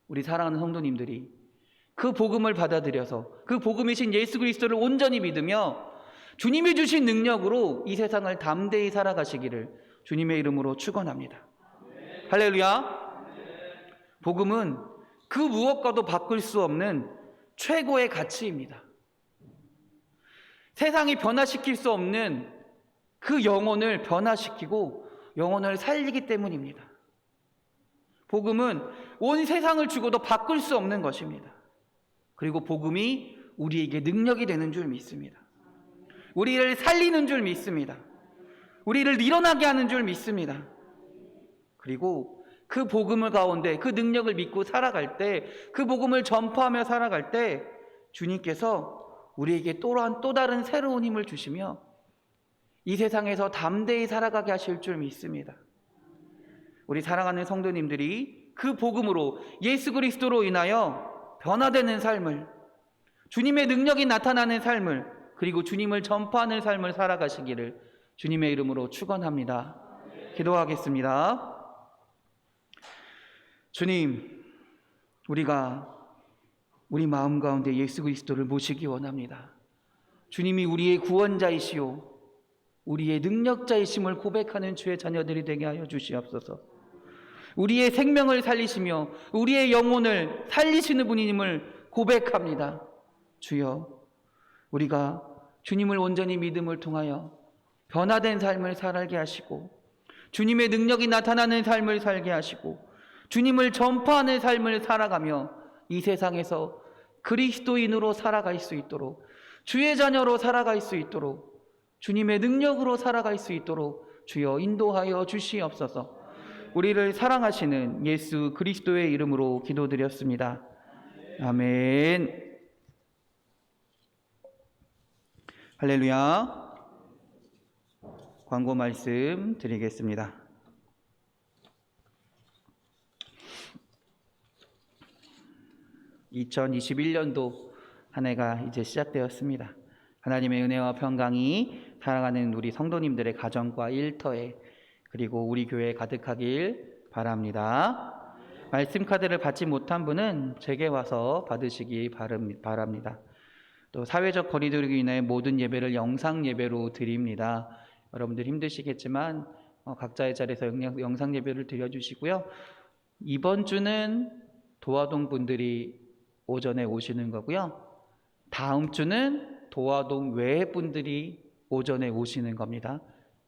우리 사랑하는 성도님들이 그 복음을 받아들여서 그 복음이신 예수 그리스도를 온전히 믿으며 주님이 주신 능력으로 이 세상을 담대히 살아가시기를 주님의 이름으로 축원합니다. 할렐루야. 복음은 그 무엇과도 바꿀 수 없는 최고의 가치입니다. 세상이 변화시킬 수 없는 그 영혼을 변화시키고 영혼을 살리기 때문입니다. 복음은 온 세상을 주고도 바꿀 수 없는 것입니다. 그리고 복음이 우리에게 능력이 되는 줄 믿습니다. 우리를 살리는 줄 믿습니다. 우리를 일어나게 하는 줄 믿습니다. 그리고 그 복음을 가운데 그 능력을 믿고 살아갈 때, 그 복음을 전파하며 살아갈 때 주님께서 우리에게 또 다른 새로운 힘을 주시며 이 세상에서 담대히 살아가게 하실 줄 믿습니다. 우리 사랑하는 성도님들이 그 복음으로 예수 그리스도로 인하여 변화되는 삶을, 주님의 능력이 나타나는 삶을, 그리고 주님을 전파하는 삶을 살아가시기를 주님의 이름으로 축원합니다. 기도하겠습니다. 주님, 우리가 우리 마음 가운데 예수 그리스도를 모시기 원합니다. 주님이 우리의 구원자이시오 우리의 능력자이심을 고백하는 주의 자녀들이 되게 하여 주시옵소서. 우리의 생명을 살리시며 우리의 영혼을 살리시는 분임을 고백합니다. 주여, 우리가 주님을 온전히 믿음을 통하여 변화된 삶을 살게 하시고 주님의 능력이 나타나는 삶을 살게 하시고 주님을 전파하는 삶을 살아가며 이 세상에서 그리스도인으로 살아갈 수 있도록, 주의 자녀로 살아갈 수 있도록, 주님의 능력으로 살아갈 수 있도록 주여 인도하여 주시옵소서. 우리를 사랑하시는 예수 그리스도의 이름으로 기도드렸습니다. 아멘. 할렐루야. 광고 말씀 드리겠습니다. (2021년도) 한 해가 이제 시작되었습니다. 하나님의 은혜와 평강이 사랑하는 우리 성도님들의 가정과 일터에 그리고 우리 교회에 가득하길 바랍니다. 말씀 카드를 받지 못한 분은 제게 와서 받으시기 바랍니다. 또 사회적 거리두기로 인해 모든 예배를 영상 예배로 드립니다. 여러분들 힘드시겠지만 각자의 자리에서 영상 예배를 드려주시고요. 이번 주는 도화동 분들이 오전에 오시는 거고요. 다음 주는 도화동 외의 분들이 오전에 오시는 겁니다.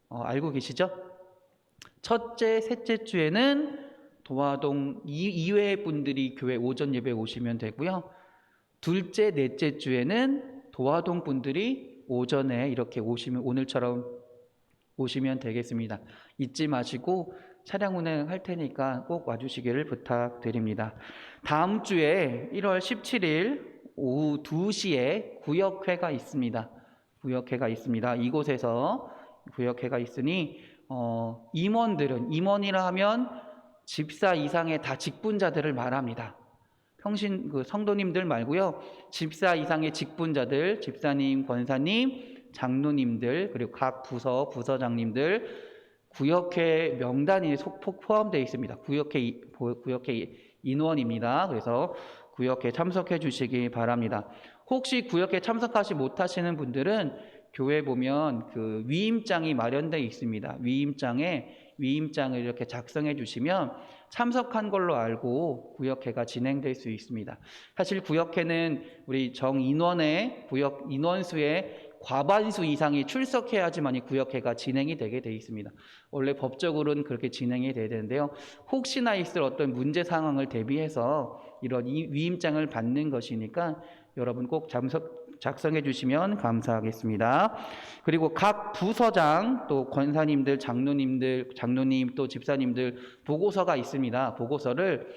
알고 계시죠? 첫째, 셋째 주에는 도화동 이외의 분들이 교회 오전 예배 오시면 되고요. 둘째, 넷째 주에는 도화동 분들이 오전에 이렇게 오시면 오늘처럼 오시면 되겠습니다. 잊지 마시고 차량 운행할 테니까 꼭 와주시기를 부탁드립니다. 다음 주에 1월 17일 오후 2시에 구역회가 있습니다. 구역회가 있습니다. 이곳에서 구역회가 있으니 임원이라 하면 집사 이상의 다 직분자들을 말합니다. 평신 성도님들 말고요. 집사 이상의 직분자들, 집사님, 권사님, 장로님들, 그리고 각 부서장님들, 구역회 명단이 포함되어 있습니다. 구역회 인원입니다. 그래서 구역회 참석해 주시기 바랍니다. 혹시 구역회 참석하지 못하시는 분들은 교회 보면 그 위임장이 마련되어 있습니다. 위임장을 이렇게 작성해 주시면 참석한 걸로 알고 구역회가 진행될 수 있습니다. 사실 구역회는 우리 정인원의 구역 인원수의 과반수 이상이 출석해야지만 이 구역회가 진행이 되게 되어 있습니다. 원래 법적으로는 그렇게 진행이 돼야 되는데요. 혹시나 있을 어떤 문제 상황을 대비해서 이런 위임장을 받는 것이니까 여러분 꼭 작성해 주시면 감사하겠습니다. 그리고 각 부서장, 또 권사님들, 장로님, 또 집사님들 보고서가 있습니다. 보고서를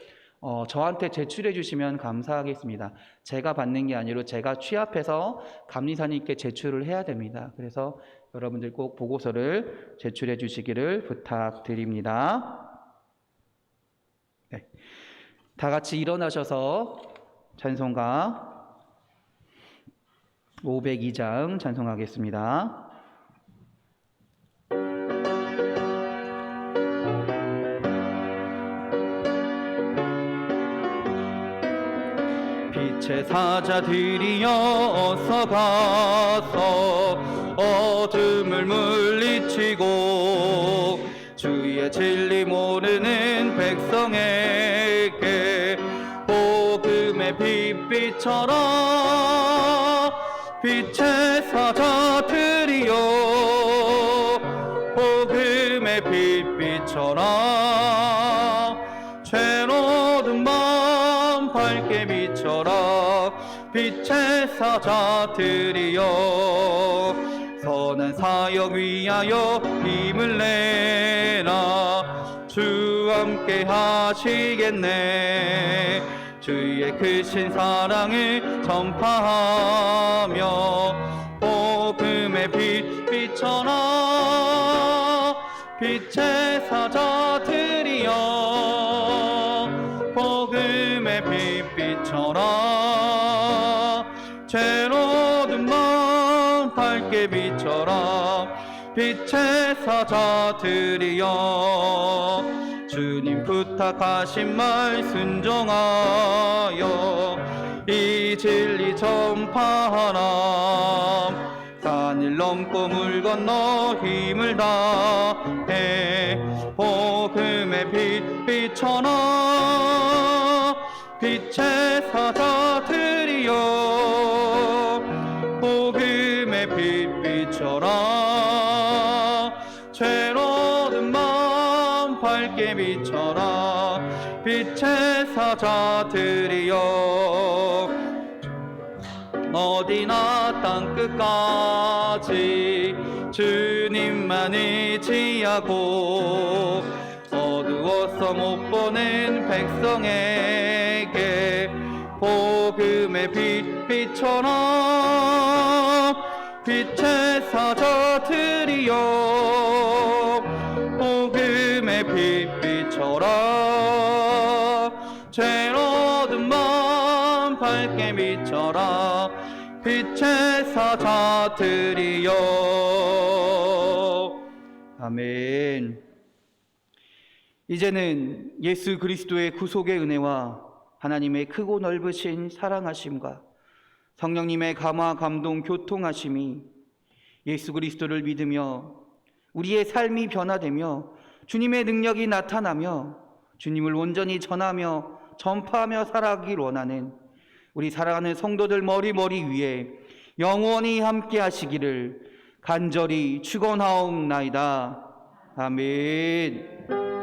저한테 제출해 주시면 감사하겠습니다. 제가 받는 게 아니라 제가 취합해서 감리사님께 제출을 해야 됩니다. 그래서 여러분들 꼭 보고서를 제출해 주시기를 부탁드립니다. 네. 다 같이 일어나셔서 찬송가 502장 찬송하겠습니다. 빛의 사자들이여 어서 가서 어둠을 물리치고 주의 진리 모르는 백성에게 복음의 빛비춰라. 빛의 사자들이여 복음의 빛비춰라. 죄로운 마음 밝게 비춰라. 빛의 사자들이여 선한 사역 위하여 힘을 내라. 주 함께 하시겠네. 주의 크신 사랑을 전파하며 복음의 빛 비춰라. 빛의 사자들이여 복음의 빛 비춰라. 죄로운 마음 밝게 비춰라. 빛의 사자들이여 주님 부탁하신 말 순종하여 이 진리 전파하라. 산을 넘고 물 건너 힘을 다해 복음의 빛 비춰라. 빛의 사자들이여 복음의 빛 비춰라. 죄로운 마음 밝게 비춰라. 빛의 사자들이여 어디나 땅끝까지 주님만 의지하고 어두워서 못 보는 백성에게 복음의 빛 비춰라. 빛의 사자들이여 복음의 빛 비춰라. 죄로운 마음 밝게 비춰라. 빛의 사자들이여. 아멘. 이제는 예수 그리스도의 구속의 은혜와 하나님의 크고 넓으신 사랑하심과 성령님의 감화 감동 교통하심이 예수 그리스도를 믿으며 우리의 삶이 변화되며 주님의 능력이 나타나며 주님을 온전히 전하며 전파하며 살아가길 원하는 우리 사랑하는 성도들 머리 위에 영원히 함께 하시기를 간절히 축원하옵나이다. 아멘.